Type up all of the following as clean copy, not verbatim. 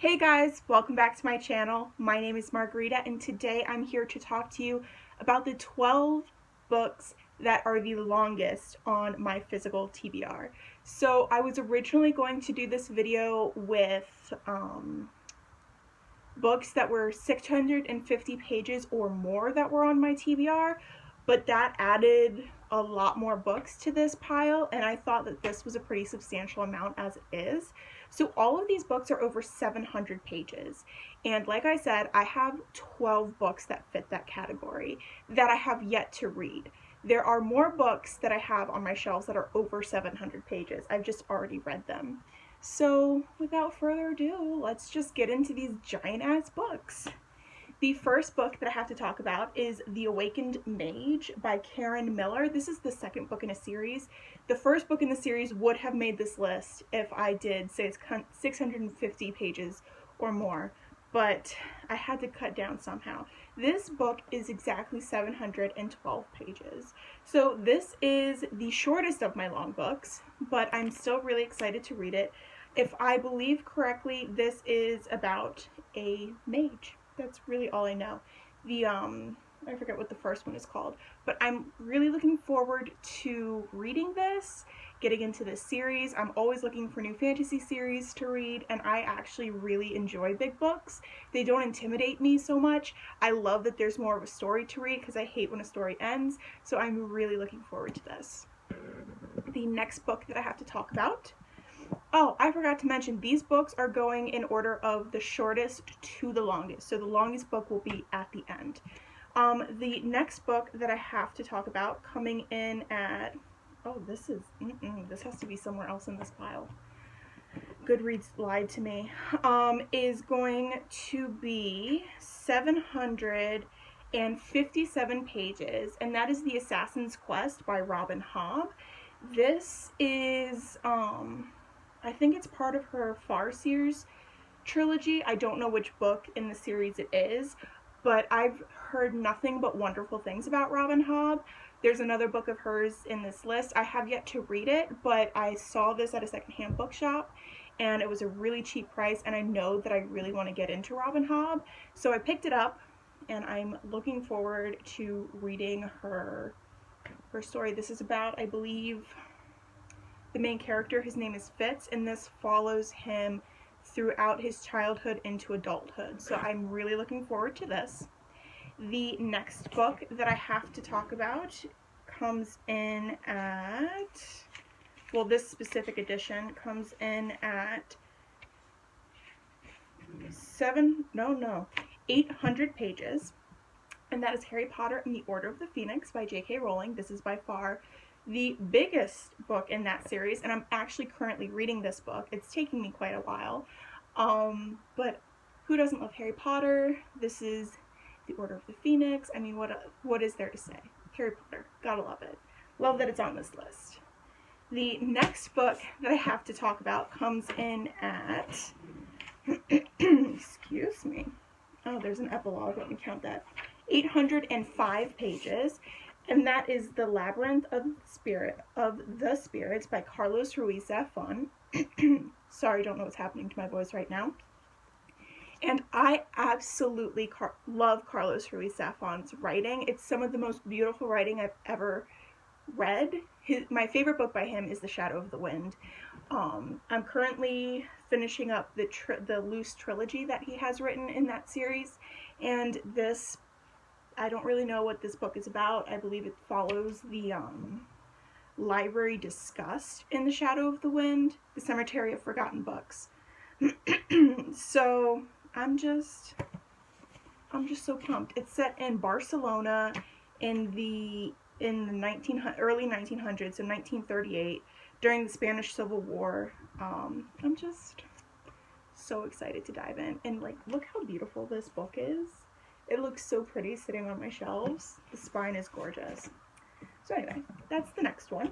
Hey guys, welcome back to my channel. My name is Margarita and today I'm here to talk to you about the 12 books that are the longest on my physical TBR. So I was originally going to do this video with books that were 650 pages or more that were on my TBR, but that added a lot more books to this pile, and I thought that this was a pretty substantial amount as it is. So all of these books are over 700 pages, and like I said, I have 12 books that fit that category that I have yet to read. There are more books that I have on my shelves that are over 700 pages. I've just already read them. So without further ado, let's just get into these giant ass books. The first book that I have to talk about is The Awakened Mage by Karen Miller. This is the second book in a series. The first book in the series would have made this list if I did say it's 650 pages or more, but I had to cut down somehow. This book is exactly 712 pages. So this is the shortest of my long books, but I'm still really excited to read it. If I believe correctly, this is about a mage. That's really all I know. I forget what the first one is called, but I'm really looking forward to reading this, getting into this series. I'm always looking for new fantasy series to read, and I actually really enjoy big books. They don't intimidate me so much. I love that there's more of a story to read because I hate when a story ends, so I'm really looking forward to this. The next book that I have to talk about, oh, I forgot to mention, these books are going in order of the shortest to the longest. So the longest book will be at the end. The next book that I have to talk about, coming in at, oh, this has to be somewhere else in this pile. Goodreads lied to me. Is going to be 757 pages, and that is The Assassin's Quest by Robin Hobb. This is, I think it's part of her Farseers trilogy. I don't know which book in the series it is, but I've heard nothing but wonderful things about Robin Hobb. There's another book of hers in this list. I have yet to read it, but I saw this at a secondhand bookshop, and it was a really cheap price, and I know that I really want to get into Robin Hobb, so I picked it up, and I'm looking forward to reading her story. This is about, I believe, the main character. His name is Fitz, and this follows him throughout his childhood into adulthood. So I'm really looking forward to this. The next book that I have to talk about comes in at, well, this specific edition comes in at 800 pages, and that is Harry Potter and the Order of the Phoenix by J.K. Rowling. This is by far the biggest book in that series, and I'm actually currently reading this book. It's taking me quite a while, but who doesn't love Harry Potter? This is the Order of the Phoenix. I mean, what is there to say? Harry Potter, gotta love it. Love that it's on this list. The next book that I have to talk about comes in at, excuse me, oh, there's an epilogue, let me count that, 805 pages, and that is The Labyrinth of the Spirits by Carlos Ruiz Zafón. Sorry, don't know what's happening to my voice right now. And I absolutely love Carlos Ruiz Zafón's writing. It's some of the most beautiful writing I've ever read. My favorite book by him is The Shadow of the Wind. I'm currently finishing up the Loose trilogy that he has written in that series, and this, I don't really know what this book is about. I believe it follows the library discussed in The Shadow of the Wind, the Cemetery of Forgotten Books. So I'm just so pumped. It's set in Barcelona in the early 1900s, so 1938, during the Spanish Civil War. I'm just so excited to dive in, and like, look how beautiful this book is. It looks so pretty sitting on my shelves. The spine is gorgeous. So anyway, that's the next one.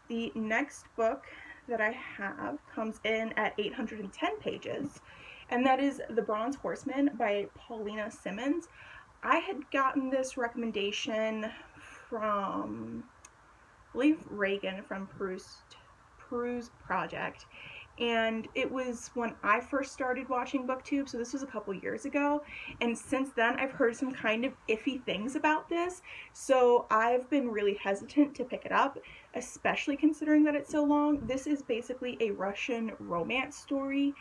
The next book that I have comes in at 810 pages, and that is The Bronze Horseman by Paulina Simmons. I had gotten this recommendation from, I believe, Reagan from Peru's Project, and it was when I first started watching BookTube, so this was a couple years ago, and since then I've heard some kind of iffy things about this, so I've been really hesitant to pick it up, especially considering that it's so long. This is basically a Russian romance story,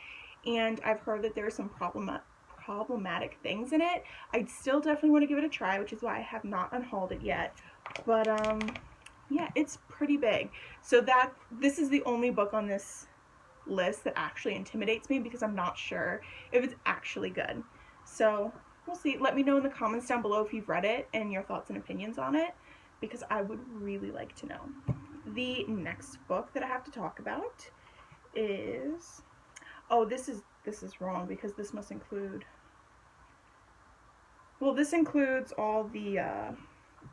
and I've heard that there's some problematic things in it. I'd still definitely want to give it a try, which is why I have not unhauled it yet, but yeah, it's pretty big. So this is the only book on this list that actually intimidates me, because I'm not sure if it's actually good. So we'll see. Let me know in the comments down below if you've read it and your thoughts and opinions on it, because I would really like to know. The next book that I have to talk about is, oh, this is wrong, because this must include, well, this includes all the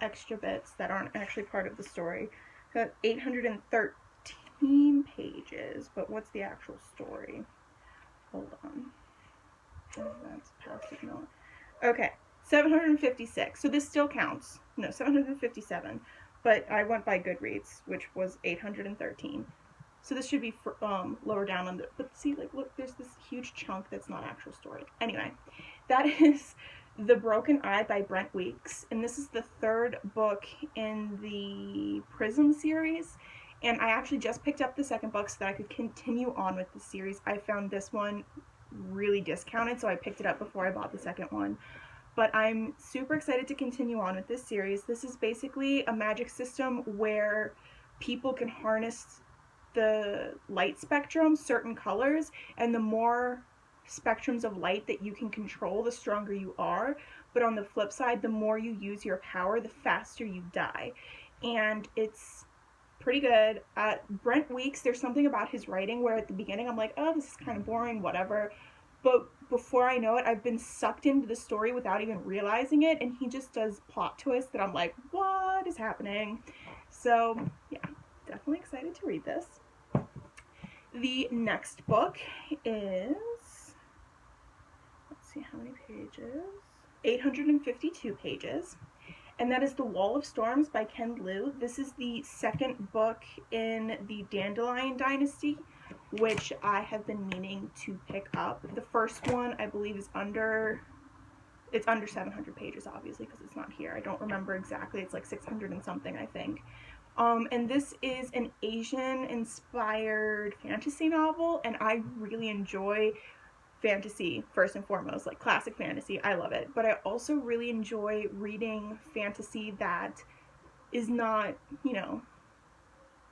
extra bits that aren't actually part of the story. Got 813 pages, but what's the actual story? Hold on. Oh, that's past it. No. Okay, 756. So this still counts. No, 757. But I went by Goodreads, which was 813. So this should be lower down on the. But see, like, look, there's this huge chunk that's not actual story. Anyway, that is The Broken Eye by Brent Weeks, and this is the third book in the Prism series, and I actually just picked up the second book so that I could continue on with the series. I found this one really discounted, so I picked it up before I bought the second one, but I'm super excited to continue on with this series. This is basically a magic system where people can harness the light spectrum, certain colors, and the more spectrums of light that you can control, the stronger you are. But on the flip side, the more you use your power, the faster you die. And it's pretty good. Brent Weeks, there's something about his writing where at the beginning I'm like, oh, this is kind of boring, whatever. But before I know it, I've been sucked into the story without even realizing it, and he just does plot twists that I'm like, what is happening? So yeah, definitely excited to read this. The next book is, let's see how many pages, 852 pages, and that is The Wall of Storms by Ken Liu. This is the second book in the Dandelion Dynasty, which I have been meaning to pick up. The first one, I believe, is under 700 pages, obviously, because it's not here. I don't remember exactly. It's like 600 and something, I think. And this is an Asian-inspired fantasy novel, and I really enjoy fantasy, first and foremost, like classic fantasy. I love it. But I also really enjoy reading fantasy that is not,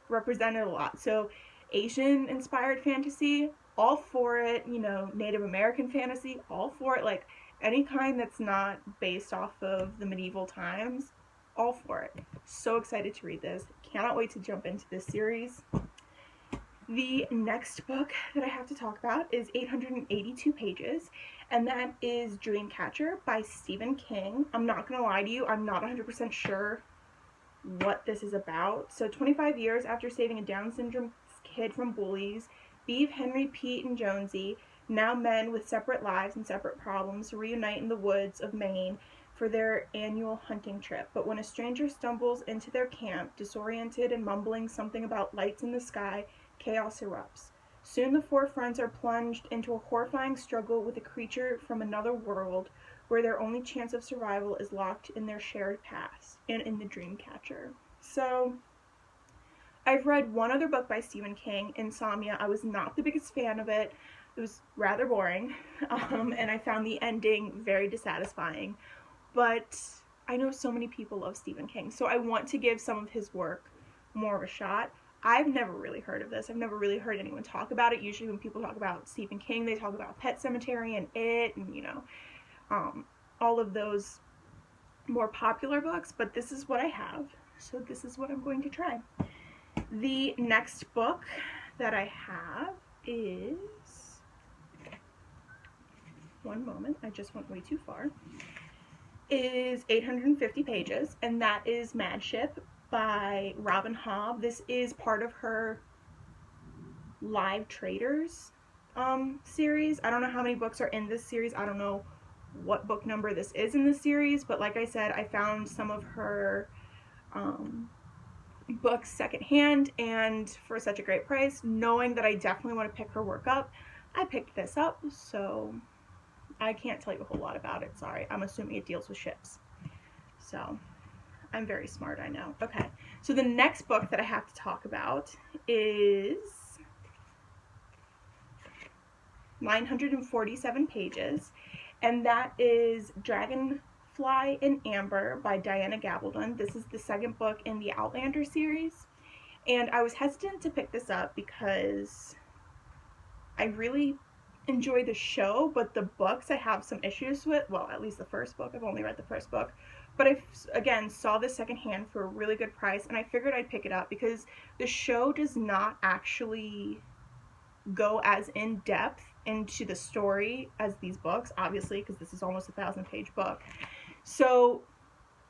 represented a lot. So Asian-inspired fantasy, all for it. Native American fantasy, all for it. Like, any kind that's not based off of the medieval times, all for it. So excited to read this. Cannot wait to jump into this series. The next book that I have to talk about is 882 pages, and that is Dreamcatcher by Stephen King. I'm not going to lie to you, I'm not 100% sure what this is about. So 25 years after saving a Down syndrome kid from bullies, Beeve, Henry, Pete, and Jonesy, now men with separate lives and separate problems, reunite in the woods of Maine for their annual hunting trip. But when a stranger stumbles into their camp, disoriented and mumbling something about lights in the sky, chaos erupts. Soon the four friends are plunged into a horrifying struggle with a creature from another world where their only chance of survival is locked in their shared past and in the Dreamcatcher. So, I've read one other book by Stephen King, Insomnia. I was not the biggest fan of it. It was rather boring, and I found the ending very dissatisfying. But I know so many people love Stephen King, so I want to give some of his work more of a shot. I've never really heard of this. I've never really heard anyone talk about it. Usually when people talk about Stephen King, they talk about Pet Sematary and It, and all of those more popular books, but this is what I have, so this is what I'm going to try. The next book that I have is, one moment, I just went way too far, is 850 pages, and that is Mad Ship by Robin Hobb. This is part of her Live Traders series. I don't know how many books are in this series. I don't know what book number this is in this series, but like I said, I found some of her books secondhand and for such a great price, knowing that I definitely want to pick her work up. I picked this up, so I can't tell you a whole lot about it. Sorry, I'm assuming it deals with ships. So I'm very smart, I know. Okay, so the next book that I have to talk about is 947 pages, and that is Dragonfly in Amber by Diana Gabaldon. This is the second book in the Outlander series, and I was hesitant to pick this up because I really enjoy the show, but the books I have some issues with. Well, at least the first book. I've only read the first book. But I, again, saw this secondhand for a really good price, and I figured I'd pick it up because the show does not actually go as in depth into the story as these books, obviously, because this is almost a 1,000-page book. So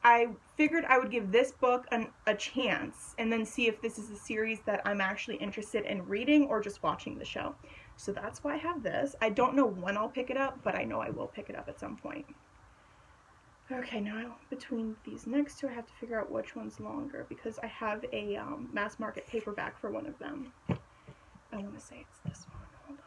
I figured I would give this book a chance and then see if this is a series that I'm actually interested in reading or just watching the show. So that's why I have this. I don't know when I'll pick it up, but I know I will pick it up at some point. Okay, now between these next two, I have to figure out which one's longer because I have a mass market paperback for one of them. I want to say it's this one. Hold on.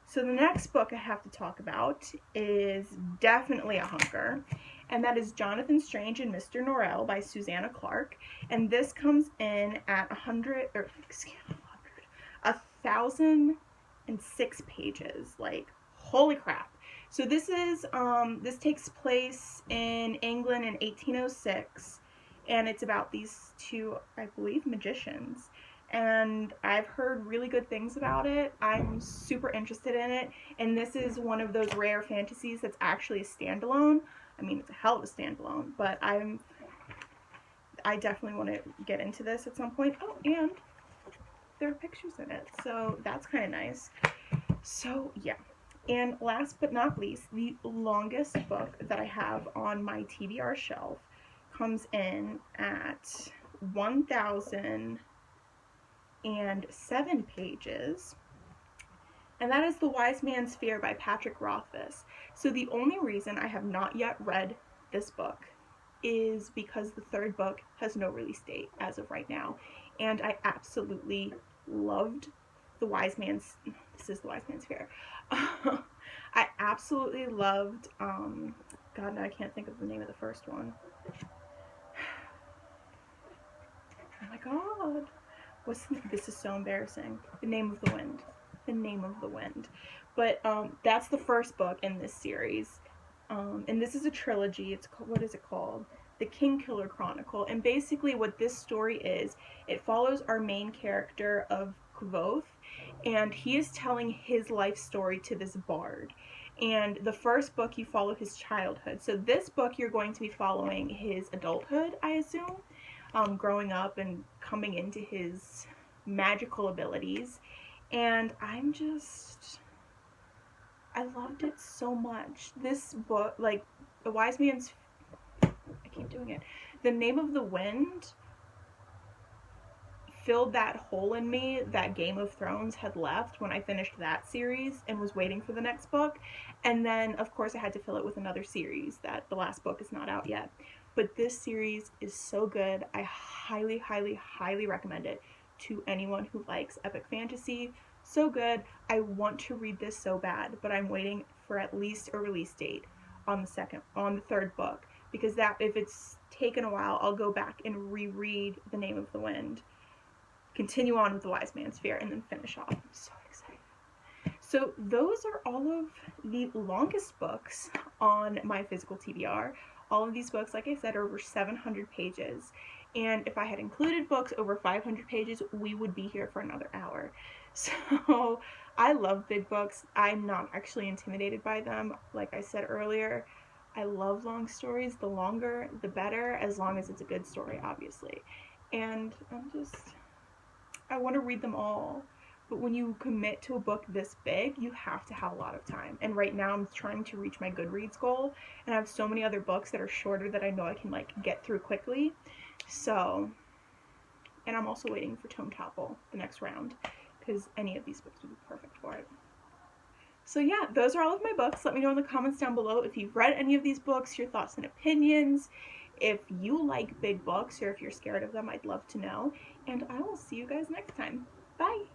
So the next book I have to talk about is definitely a hunker, and that is Jonathan Strange and Mr. Norrell by Susanna Clarke. And this comes in at 1,006 pages. Like, holy crap. So this is this takes place in England in 1806, and it's about these two, I believe, magicians. And I've heard really good things about it. I'm super interested in it, and this is one of those rare fantasies that's actually a standalone. I mean, it's a hell of a standalone, but I definitely want to get into this at some point. Oh, and there are pictures in it, so that's kind of nice. So yeah. And last but not least, the longest book that I have on my TBR shelf comes in at 1,007 pages, and that is The Wise Man's Fear by Patrick Rothfuss. So the only reason I have not yet read this book is because the third book has no release date as of right now, and I absolutely loved The Wise Man's, this is The Wise Man's Fear. I absolutely loved, God, now I can't think of the name of the first one. Oh my God. This is so embarrassing. The Name of the Wind. The Name of the Wind. But that's the first book in this series. And this is a trilogy. It's called, what is it called? The Kingkiller Chronicle. And basically what this story is, it follows our main character of Kvothe, and he is telling his life story to this bard. And the first book you follow his childhood. So this book you're going to be following his adulthood, I assume. Growing up and coming into his magical abilities. And I loved it so much. This book, like, The Wise Man's, I keep doing it, The Name of the Wind filled that hole in me that Game of Thrones had left when I finished that series and was waiting for the next book. And then, of course, I had to fill it with another series that the last book is not out yet. But this series is so good. I highly, highly, highly recommend it to anyone who likes epic fantasy. So good. I want to read this so bad, but I'm waiting for at least a release date on the third book, because that, if it's taken a while, I'll go back and reread The Name of the Wind, continue on with The Wise Man's Fear, and then finish off. I'm so excited. So those are all of the longest books on my physical TBR. All of these books, like I said, are over 700 pages. And if I had included books over 500 pages, we would be here for another hour. So I love big books. I'm not actually intimidated by them. Like I said earlier, I love long stories. The longer, the better, as long as it's a good story, obviously. And I want to read them all. But when you commit to a book this big, you have to have a lot of time. And right now I'm trying to reach my Goodreads goal, and I have so many other books that are shorter that I know I can, like, get through quickly. So, and I'm also waiting for Tome Topple, the next round, because any of these books would be perfect for it. So yeah, those are all of my books. Let me know in the comments down below if you've read any of these books, your thoughts and opinions, if you like big books or if you're scared of them, I'd love to know. And I will see you guys next time. Bye!